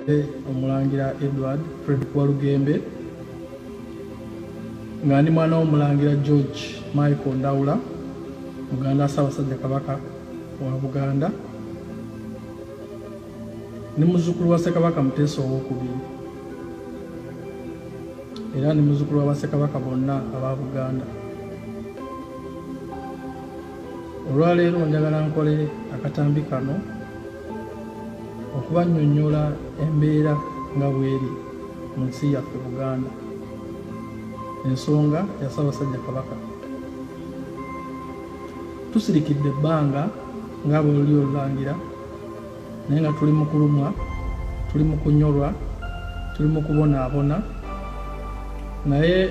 Omulangira Edward Fred Walugembe nga ndi mwana w'Omulangira George Michael Ndawula Muganda Ssaabasajja Kabaka wa Buganda ni muzzukulu wa Ssekabaka Muteesa II era ni muzzukulu wa Bassekabaka bonna aba Buganda. Olwaleero njagala nkole akatambi kano okubannyonnyola embeera nga bweri mu nsi yaffe Buganda, ensonga ya Ssaabasajja Kabaka. Tusirikidde ebbanga nga bw'oli olulangira, naye nga tuli mu kulumwa, tuli mu kunyolwa, tuli mu kubonaabona, naye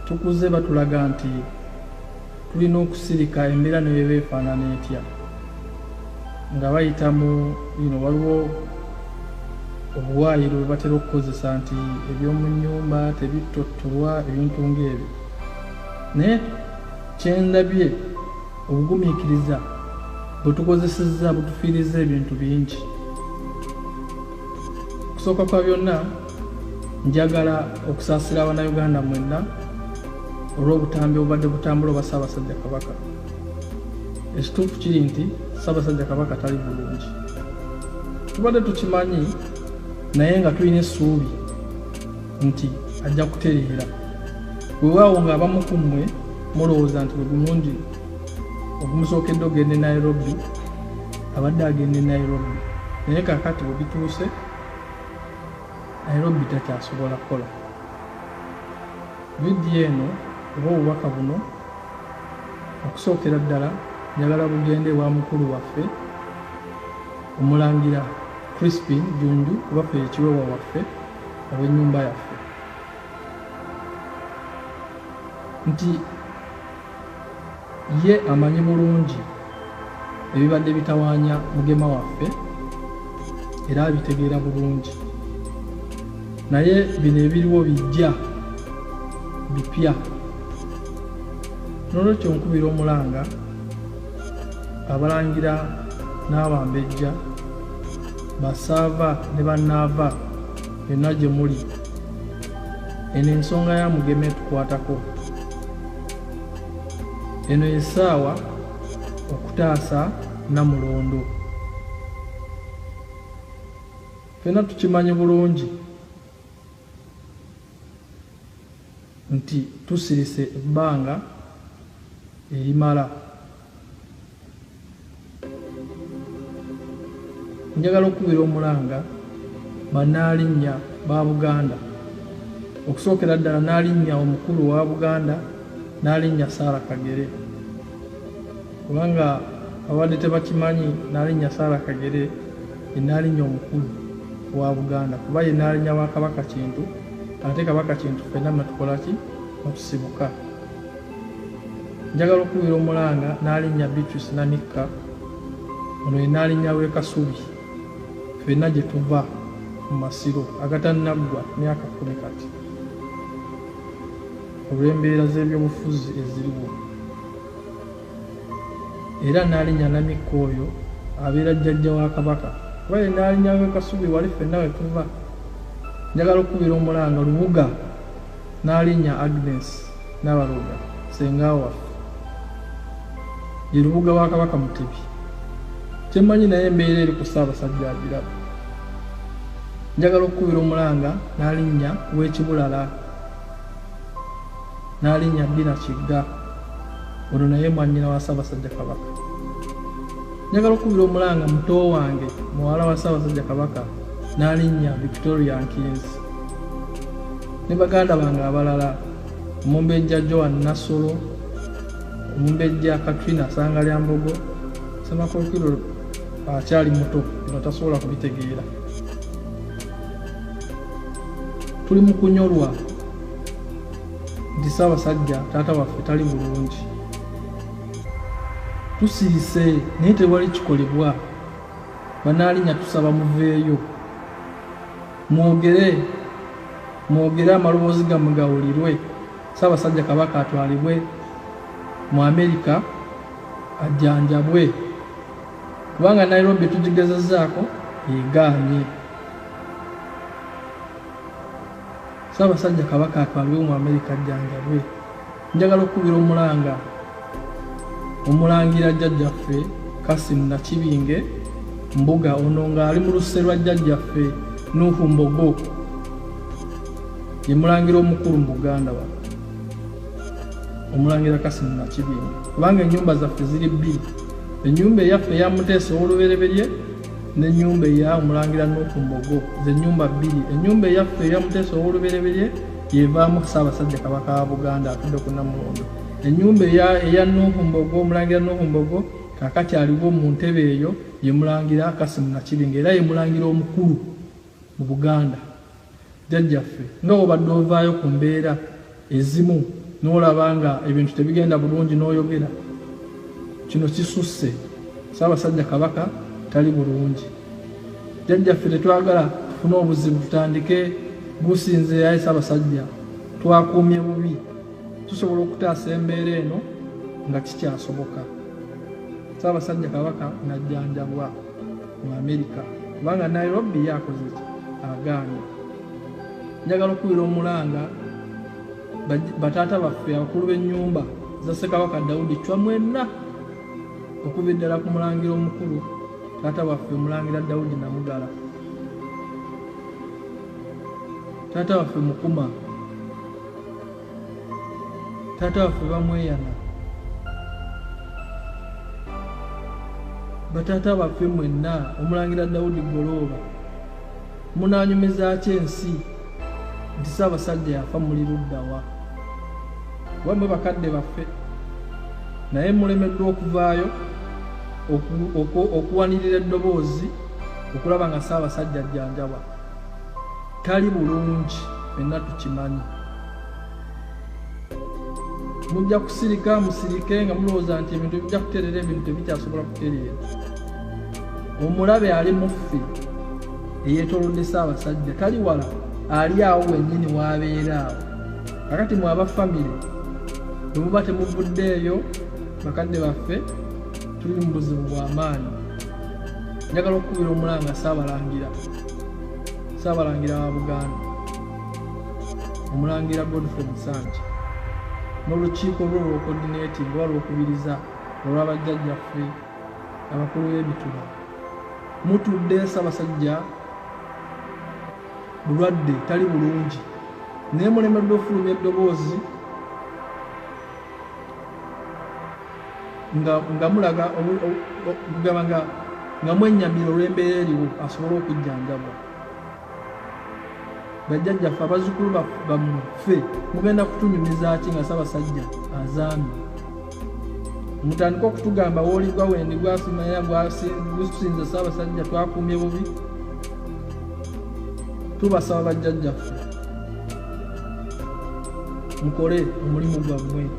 tukuze batulaga nti tulina okusirika embeera ne bw'eba efaanana etya, nga bayita mu waliwo obuwaayiro bwe batera okukozesa nti eby'omu nnyumba tebittottolwa, ebintu ng'ebyo. Naye kyendabye obugumiikiriza bwe tukozesezza butufiiriza ebintu bingi. Okusooka kwa byonna njagala okusaasira Abannayuganda mwenna olw'obutambi obubadde butambula obwa Ssaabasajja Kabaka. Ekituufu kiri nti Ssaabasajja Kabaka tali bulungi, tubadde tukimanyi, naye nga tulina essuubi nti ajja kutereera. Weewaawo ng'abamu ku mmwe mulowooza nti bulungi ogumusookedde ogende Nairobi abadde agende Nairobi, naye kaakati bwe bituuse Nairobi takyasobola kukola. Vidiyo eno oba obubaka buno okusookera ddala njagala bugende wa mukulu waffe Omulangira Crispin Junju, kuba ffe ekiweewa waffe ow'ennyumba yaffe, nti ye amanyi bulungi ebibadde bitawaanya mugema waffe era abitegeera bulungi, naye bino ebiriwo bijja bipya. N'olwekyo nkubira Omulanga, Abalangira n'Abambejja, Basaava ne Bannaava byonna gye muli, eno ensonga ya Mugema etukwatako. Eno essaawa okutaasa Namulondo. Ffenna tukimanyi bulungi nti tusirise ebbanga erimala. Njagala okubira Omulanga bannaalinnya ba Buganda, okusookera ddala n'alinnya omukulu wa Buganda, n'alinnya Sarah Kagere, kubanga abadde tebakimanyi n'alinnya Sarah Kagere ye n'alinnya omukulu wa Buganda, kuba ye n'alinnya wa Kabaka Kintu, ate Kabaka Kintu ffenna mwe tukola ki? Otusibuka. Njagala okubira Omulanga n'alinnya Beatrice Nanikka, ono ye n'alinnya w'e Kasubi, ffenna gye tuva mu Masiro agatannaggwa myaka 10 kati olw'embeera z'ebyobufuzi eziriwo. Era n'alinnya Namikka oyo abeera jjajja wa Kabaka, kuba ye n'alinnya w'e Kasubi wali ffenna we tuva. Njagala okubira Omulanga Lubuga n'alinnya Agnes Nabaloga, senga waffe, ye Lubuga wa Kabaka Mutebi. Kyemmanyi naye embeera eri ku Ssaabasajja agiraba. Njagala okubira Omulanga n'alinnya w'Ekibulala, n'alinnya Dina Kigga, ono naye mwannyina wa Ssaabasajja Kabaka. Njagala okubira Omulanga muto wange muwala wa Ssaabasajja Kabaka, n'alinnya Victoria Nkinzi, ne baganda bange abalala Omumbejja Joan Nasolo, Omumbejja Katrina Sangalyambogo. Ssemakookiro akyali muto, bino tasobola kubitegeera. Tuli mu kunyolwa nti Ssaabasajja taata waffe tali bulungi. Tusirise naye tewali kikolebwa. Bannaalinnya tusaba muveeyo, mwogere amaloboozi gammwe gawulirwe. Ssaabasajja Kabaka atwalibwe mu Amerika ajjanjabwe, kubanga Nairobi tugigezezzaako egaanye. Ssaabasajja Kabaka atwalibwe mu Amerika ajjanjabwe. Njagala okukubira omulangira jjajjaffe Kassim Nakibinge Mbuga ono ng'ali mu luse lwa jjajjaffe Nuhu Mbogo, ye mulangira omukulu mu Buganda wano, omulangira Kassim Nakibinge, kubanga ennyumba zaffe ziri bbiri, ennyumba eyaffe eya Muteesa ow'olubereberye n'ennyumba eya omulangira Nuhu Mbogo, ze ennyumba bbiri. Ennyumba eyaffe eya Muteesa ow'olubereberye yevaamu Ssaabasajja Kabaka wa Buganda atudde ku Namulondo. Ennyumba eya Nuhu Mbogo, omulangira Nuhu Mbogo kakati aliwo mu ntebe eyo ye mulangira Kassim Nakibinge, era ye mulangira omukulu mu Buganda. Jjajjaffe nga obadde ovaayo ku mbeera ezimu n'olaba nga ebintu tebigenda bulungi n'oyogera, kino kisusse, Ssaabasajja Kabaka tali bulungi. Jjajjaffe tetwagala tufune obuzibu tutandike businze ayi Ssaabasajja, twakuumye bubi, tusobola okutaasa embeera eno nga kikyasoboka. Ssaabasajja Kabaka najjanjabwa mu Amerika kubanga Nairobi yakoze ki agaanye. Njagala okubira omulanga bataata baffe abakulu b'ennyumba za Ssekabaka Daudi Chwa mwenna, okuva ddala ku mulangira omukulu taata waffe omulangira Daudi Namugala, taata waffe Mukuma, taata waffe Bamweyana, bataata baffe mwenna, omulangira Daudi Goloba, munaanyumiza ki ensi nti Ssaabasajja yafa muli luddawa? Wamwe bakadde baffe, naye mulemeddwa okuvaayo okuwanirira eddoboozi okulaba nga Ssaabasajja ajjanjabwa. Tali bulungi, fenna tukimanyi. Mujja kusirika musirike nga mulowooza nti ebintu bijja kutereera, ebintu tebikyasobola kutereera. Omulabe ali muffe eyeetoolodde Ssaabasajja tali wala, ali awo wennyini w'abeera awo. Kakati mwaba famire bwe muba temuvuddeeyo, bakadde baffe tuli mu buzibu bw'amaanyi. Njagala okukubira omulanga Ssaabalangira wa Buganda, omulangira Godfrey Musanje n'olukiiko lwo olw'okodineetinga oba olw'okubiriza olw'abajjajjaffe abakulu b'ebituba, mutudde Ssaabasajja bulwadde, tali bulungi, naye mulemeddwa ofulumya eddoboozi nga mulaga kugamba nga mwennyamira olw'embeera eriwo asobole okujjanjabwa. Bajjajjaffe abazzukulu bamuffe mugenda kutunyumiza ki nga Ssaabasajja azaamye? Mutandika okutugamba wooligwa wendi gwasimanya gusinze Ssaabasajja twakuumye bubi. Tubasaba bajjajjaffe mukole omulimu gwammwe.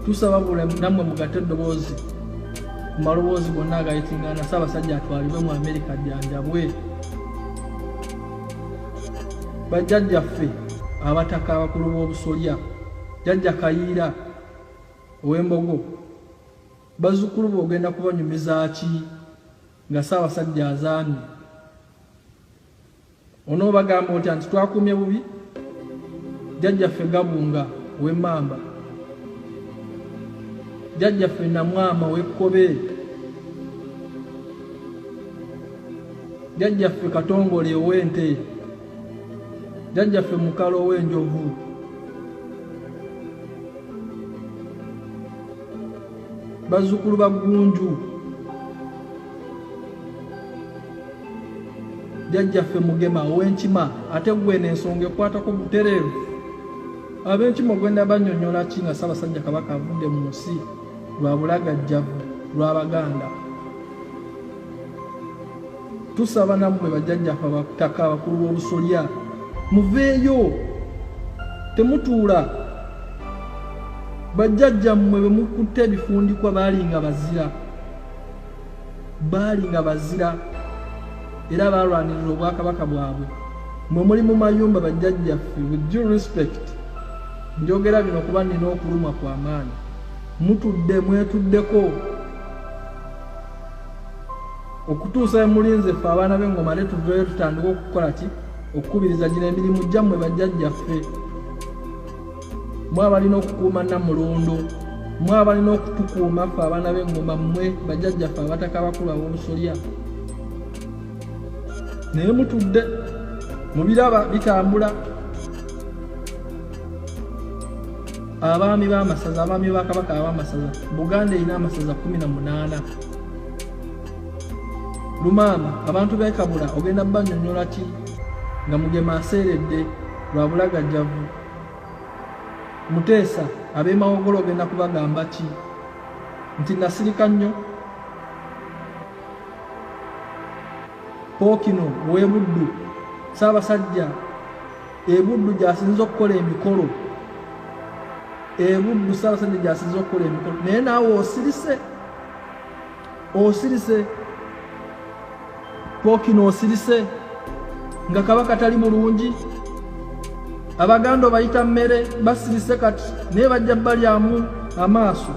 Tusaba bule nammwe mugatte eddoboozi ku maloboozi gonna agayitingana Ssaabasajja atwalibwe mu Amerika ajjanjabwe. Bajjajjaffe abataka abakulu b'obusolya, Jjajja Kayiira ow'Embogo, bazzukulu be ogenda kubanyumiza ki nga Ssaabasajja azaamye? Onoobagamba otya nti twakuumye bubi? Jjajjaffe Gabunga ow'Emmamba, Jjajjaffe Namwama ow'Ekkobe, Jjajjaffe Katongole ow'Ente, Jjajjaffe Mukalo ow'Enjovu, bazzukulu ba Ggunju, Jjajjaffe Mugema ow'Enkima. Ate gwe n'ensonga ekwatako butereevu. Ab'Enkima ogenda bannyonnyola ki nga Ssaabasajja Kabaka avudde mu nsi lwa bulagajjavu lw'Abaganda? Tusaba nammwe bajjajjaffe abataka abakulu b'obusolya muveeyo, temutuula. Bajjajjammwe be mukutte ebifundikwa baali nga bazira era balwanirira obwakabaka bwabwe. Mwe muli mu mayumba bajjajjaffe, with due respect njogera bino kuba nina okulumwa kw'amaanyi, mutudde mwetuddeko okutuusa mulinze ffe abaana b'engoma ne tuveeyo tutandika okukola ki? okubiriza gino emirimu gyammwe bajjajjaffe, mwe abalina okukuuma Namulondo, mwe abalina okutukuuma ffe abaana b'engoma, mmwe bajjajjaffe abataka abakulu ab'obusolya. Naye mutudde mubiraba bitambula. Abaami b'amasaza, abaami ba Kabaka ab'amasaza, Buganda erina amasaza 18. Lumaama abantu b'e Kabula ogenda bannyonnyola ki nga Mugema aseeredde lwa bulagajjavu? Muteesa ab'e Mawogolo ogenda kubagamba ki? Nti nasirika nnyo? Pookino w'e Buddu, Ssaabasajja e Buddu gy'asinza okukola emikolo, e Buddu Ssaabasajja gy'asinza okukola emikolo, naye naawe osirise. Pookino osirise nga Kabaka tali mulungi. Abaganda bayita mmere basirise kati naye bajja balyamu amaaso.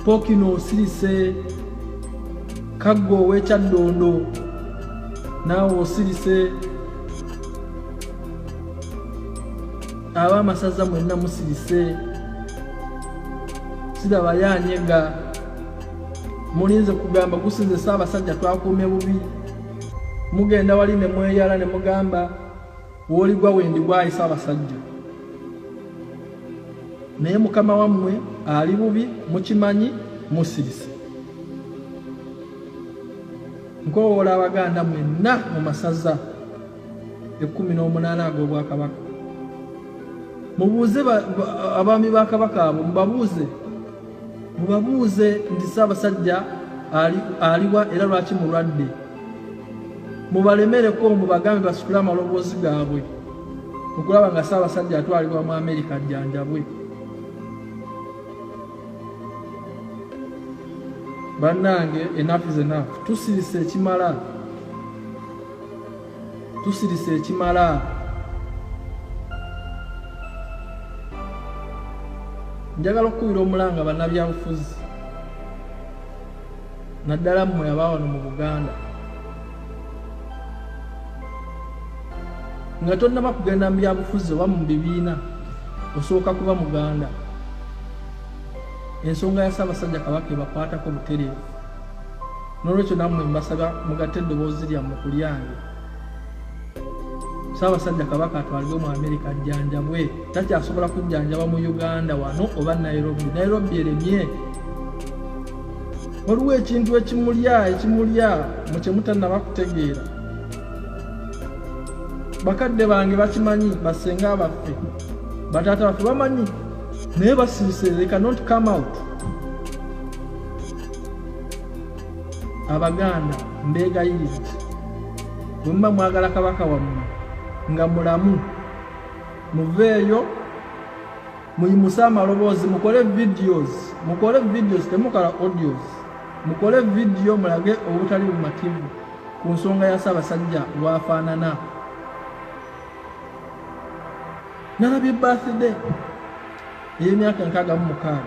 Pookino osirise. Kaggo ow'Ekyaddondo naawe osirise. Ab'amasaza mwenna musirise. Siraba yanyega mulinze kugamba gusinze Ssaabasajja twakuumye bubi. Mugenda wali ne mweyala ne mugamba w'oligwa wendigwayi Ssaabasajja. Naye Mukama wammwe ali bubi, mukimanyi, musirise. Nkowoola Abaganda mwenna mu masaza 18 ag'Obwakabaka, mubuuze abaami ba Kabaka abo, mubabuuze nti Ssaabasajja aliwa era lwaki mulwadde. Mubalemereko mubagambe basitule amaloboozi gaabwe okulaba nga Ssaabasajja atwalibwa mu Amerika ajjanjabwe. Bannange, enough is enough. Tusirise ekimala. Njagala okukubira omulanga bannabyabufuzi naddala mmwe abawano mu Buganda nga tonnaba kugenda mu byabufuzi oba mu bibiina, osooka kuba Muganda. Ensonga ya Ssaabasajja Kabaka ebakwatako butereevu. N'olwekyo nammwe mbasaba mugatte eddoboozi lyammwe ku lyange. Ssaabasajja Kabaka atwalibwe mu Amerika ajjanjabwe. Takyasobola kujjanjaba mu Uganda wano oba Nairobi. Nairobi eremye. Waliwo ekintu ekimulya mu kye mutannaba kutegeera. Bakadde bange bakimanyi, basenga baffe, bataata baffe bamanyi, naye basirise, they cannot come out. Abaganda mbeegayirira bwe muba mwagala Kabaka wammwe nga mulamu, muveeyo muyimuse amaloboozi, mukole videos, temukola audios, mukole video mulage obutali bumativu ku nsonga ya Ssaabasajja bwafaanana. Nalabye birthday ey'emyaka 66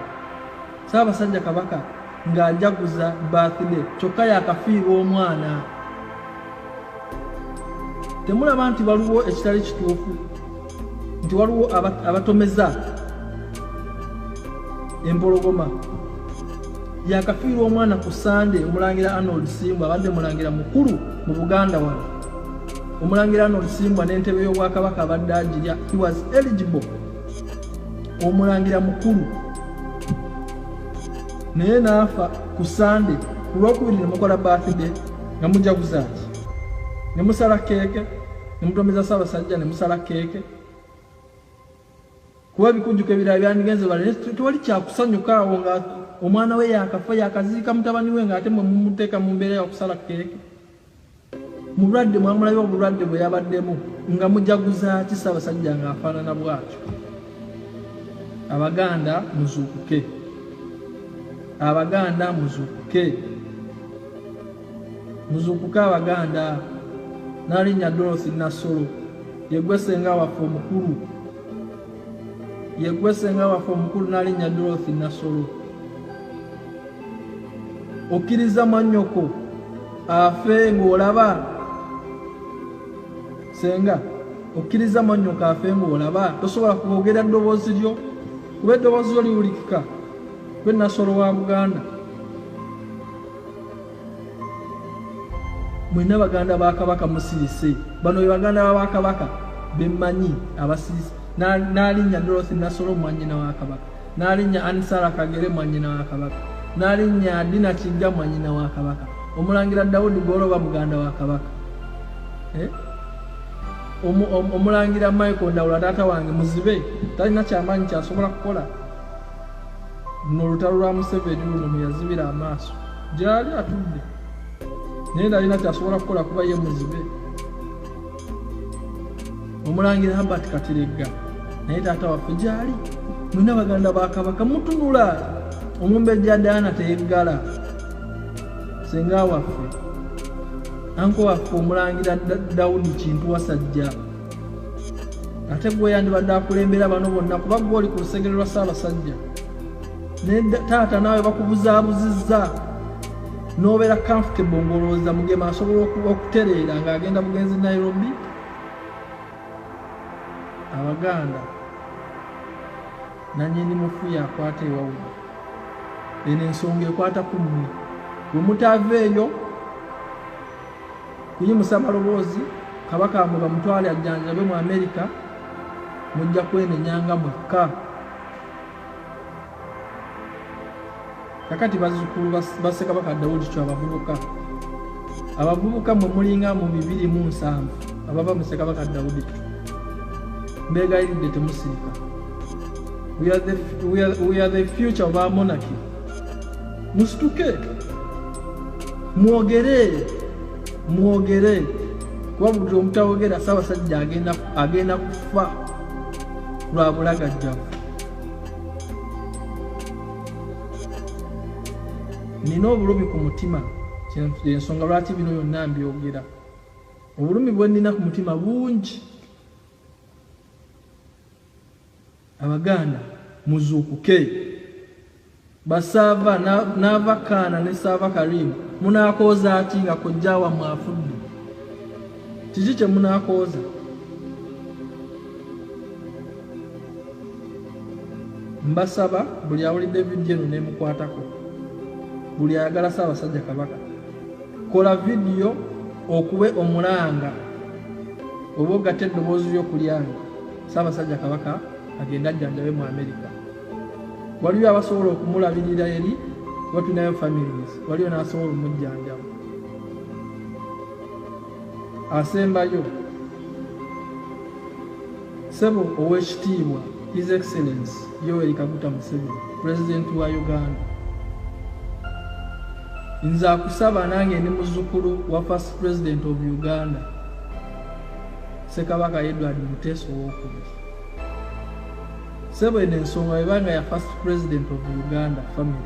Ssaabasajja Kabaka ng'ajaguza birthday kyokka yakafiirwa omwana. Temulaba nti waliwo ekitali kituufu, nti waliwo abatomeza empologoma. Yakafiirwa omwana ku Sunday. Omulangira Arnold Simbwa abadde mulangira mukulu mu Buganda wano. Omulangira Arnold Simbwa n'entebe y'Obwakabaka abadde agirya. He was eligible. Omulangira mukulu naye naafa ku Sunday. Ku Lwokubiri ne mukola birthday nga mujaguza ki? Ne musala keeke, ne mutomeza Ssaabasajja ne musala keeke. Kuba bikujjuko ebirala byandigenze bale tewali kyakusanyuka awo nga omwana we yakafa yakaziika mutabani we ng'ate mwe mumuteeka mu mbeera y'okusala keeke. Mulwadde mwamulayo obulwadde bwe yabaddemu nga mujaguza ki Ssaabasajja ng'afaanana bw'atyo. Abaganda muzuukuke. Abaganda muzuukuke. Muzuukuke Abaganda. Nalinnya Dorothy Nassolo yegwe senga waffe omukulu. Nalinnya Dorothy Nassolo. Okkiriza mwannyoko afe ng'olaba senga okkiriza mannyo kaafe ng'olaba tosobola kwogera ddoboozi lyo kuba eddoboozi lyo liwulikika gwe Nassolo wa Buganda. Mwenna Baganda ba Kabaka musirise bano be Baganda ba Kabaka bemmanyi abasirise n'alinnya Dorothy Nassolo mwannyina wa Kabaka, n'alinnya Anisara Kagere mwannyina wa Kabaka, n'alinnya Adina Kijja mwannyina wa Kabaka, Omulangira Daudi Goloba Muganda wa Kabaka, Omulangira Michael Ndawula taata wange muzibe talina kyamaanyi kyasobola kukola. Luno olutalo lwa Museveni luno muyazibira amaaso gyali atudde naye talina kyasobola kukola kuba ye muzibe. Omulangira Herbert Kateregga naye taata waffe gyali. Mwina Baganda ba Kabaka mutunula. Omumbejja Diana teyeggala senga waffe anko waffe Omulangira Daudi Kintu Wasajja ate gwe yandibadde akulembera bano bonna kuba gwe oli ku lusegere lwa Ssaabasajja ne taata naawe bakubuzaabuzizza n'obeera comfortable ng'olowooza Mugema asobola okutereera ng'agenda bugenzi Nairobi. Abaganda nannyini mufu yakwata ewawuba eno ensonga ekwata ku mmwe bwe mutaaveeyo kuyimusa amaloboozi Kabaka amwe bamutwale ajjanjabe mu Amerika mujja kwenenyanga mwekka. Kakati bazzukulu ba Ssekabaka Daudi Chwa abavubuka mwe mulinga mu 207 abava mu Ssekabaka Daudi mbegayiridde temusirika. We are the future of our monarchy. Musituke mwogere kuba buli omutawogera Ssaabasajja agenda kufa lwa bulagajjavu. Nina obulumi ku mutima ensonga lwaki bino byonna mbyogera. Obulumi bwe nnina ku mutima bungi. Abaganda muzuukuke. Basaava n'Abakaana ne Saava Karimu munakooza ati nga kojja wammwe afudde? Kiki kye munakooza? Mbasaba buli awulidde vidiyo eno nemukwatako, buli ayagala Ssaabasajja Kabaka, kola vidiyo okube omulanga oba ogatte eddoboozi ly'okulyanga Ssaabasajja Kabaka agenda ajjanjabe mu Amerika. Waliyo abasobola okumulabirira eri watinayo families, waliyo n'asobola omujjanjaba. Asembayo Ssebo Oweekitiibwa His Excellency Yoweri Kaguta Museveni, President wa Uganda, nze akusaba nange ndi muzzukulu wa First President of Uganda Ssekabaka Edward Muteesa II. Ssebo eno ensonga ebanga ya First President of Uganda family,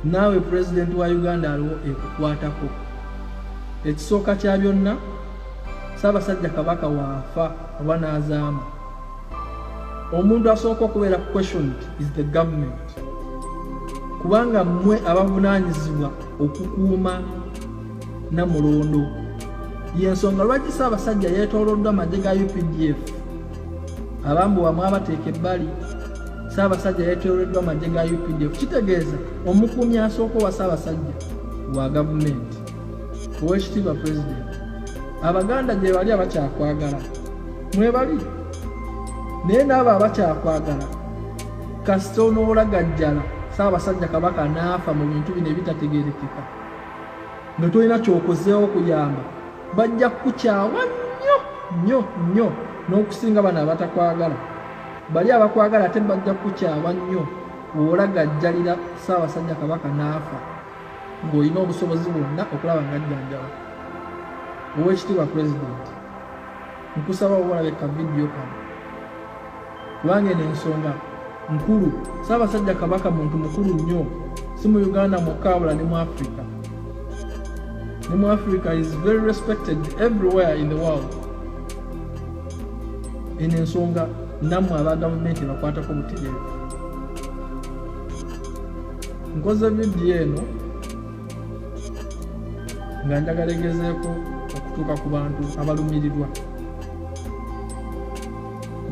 naawe President wa Uganda aliwo ekukwatako. Ekisooka kya byonna Ssaabasajja Kabaka waafa oba n'azaama, omuntu asooka okubeera questioned is the government, kubanga mmwe abavunaanyizibwa okukuuma Namulondo. Y'ensonga lwaki Ssaabasajja yeetooloddwa amagye ga UPDF abambu bamwe abateeka ebbali. Ssaabasajja yeetooloddwa amagye ga UPDF, kitegeeza omukuumi asooka wa Ssaabasajja wa gavumenti. Oweekitiibwa President, Abaganda gye bali abakyakwagala mwebali, naye n'abo abakyakwagala kasita onoolagajjala Ssaabasajja Kabaka n'afa mu bintu bino ebitategeerekeka nga tolina kyokozeewo kuyamba, bajja kukukyawa nnyo n'okusinga bano abatakwagala. Bali abakwagala ate bajja kukukyawa nnyo bw'olagajjalira Ssaabasajja Kabaka n'afa ng'olina obusobozi bwonna okulaba ng'ajjanjaba. Oweekitiibwa President, nkusaba obalabeka vidiyo kano kubanga eno ensonga nkulu. Ssaabasajja Kabaka muntu mukulu nnyo, si mu Uganda mwokka wabula ne mu Africa. Ne mu Africa is very respected everywhere in the world. Eno ensonga nammwe aba gavumenti bakwatako butereevu. Nkoze vidiyo eno nga njagala egezeeko okutuuka ku bantu abalumirirwa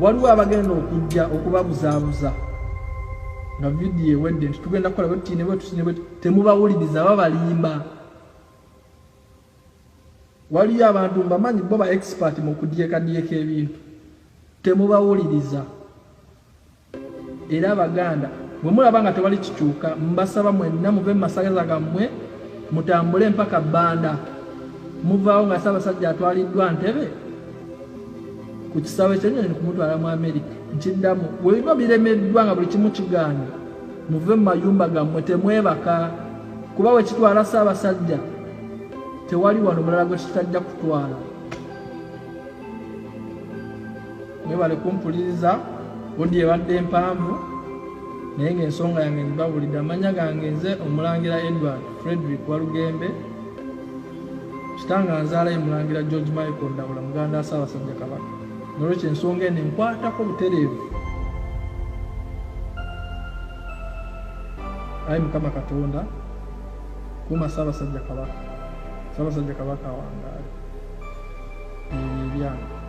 waliwo abagenda okujja okubabuzaabuza nga vidiyo ewedde nti tugenda kukola bwetutine bwe temubawuliriza babalimba. Waliyo abantu mbamanyi bo ba expert mu kudyekadyeka ebintu temubawuliriza. Era Abaganda bwe mulaba nga tewali kikyuka mbasaba mwenna muve mu masagaza gammwe mutambule mpaka Bbanda muvaawo nga Ssaabasajja atwaliddwa Ntebe ku kisaawe ky'ennyonyi kumutwala mu Amerika. Nkiddamu bwe biba biremeddwa nga buli kimu kigaanye muve mu mayumba gammwe temwebaka kuba we kitwala Ssaabasajja tewali wano mulala gwe kitajja kutwala. Mwebale kumpuliriza bodi ebadde mpanvu naye ng'ensonga yange nzibawulidde. Amanya gange nze Omulangira Edward Frederick Walugembe, kitange nzaala ye Mulangira George Michael Ndawula muganda wa Ssaabasajja Kabaka. Nolwekyo ensonga eno enkwatako butereevu. Ayi Mukama Katonda kuuma Ssaabasajja Kabaka, Ssaabasajja Kabaka wangaale ebyo ebyange.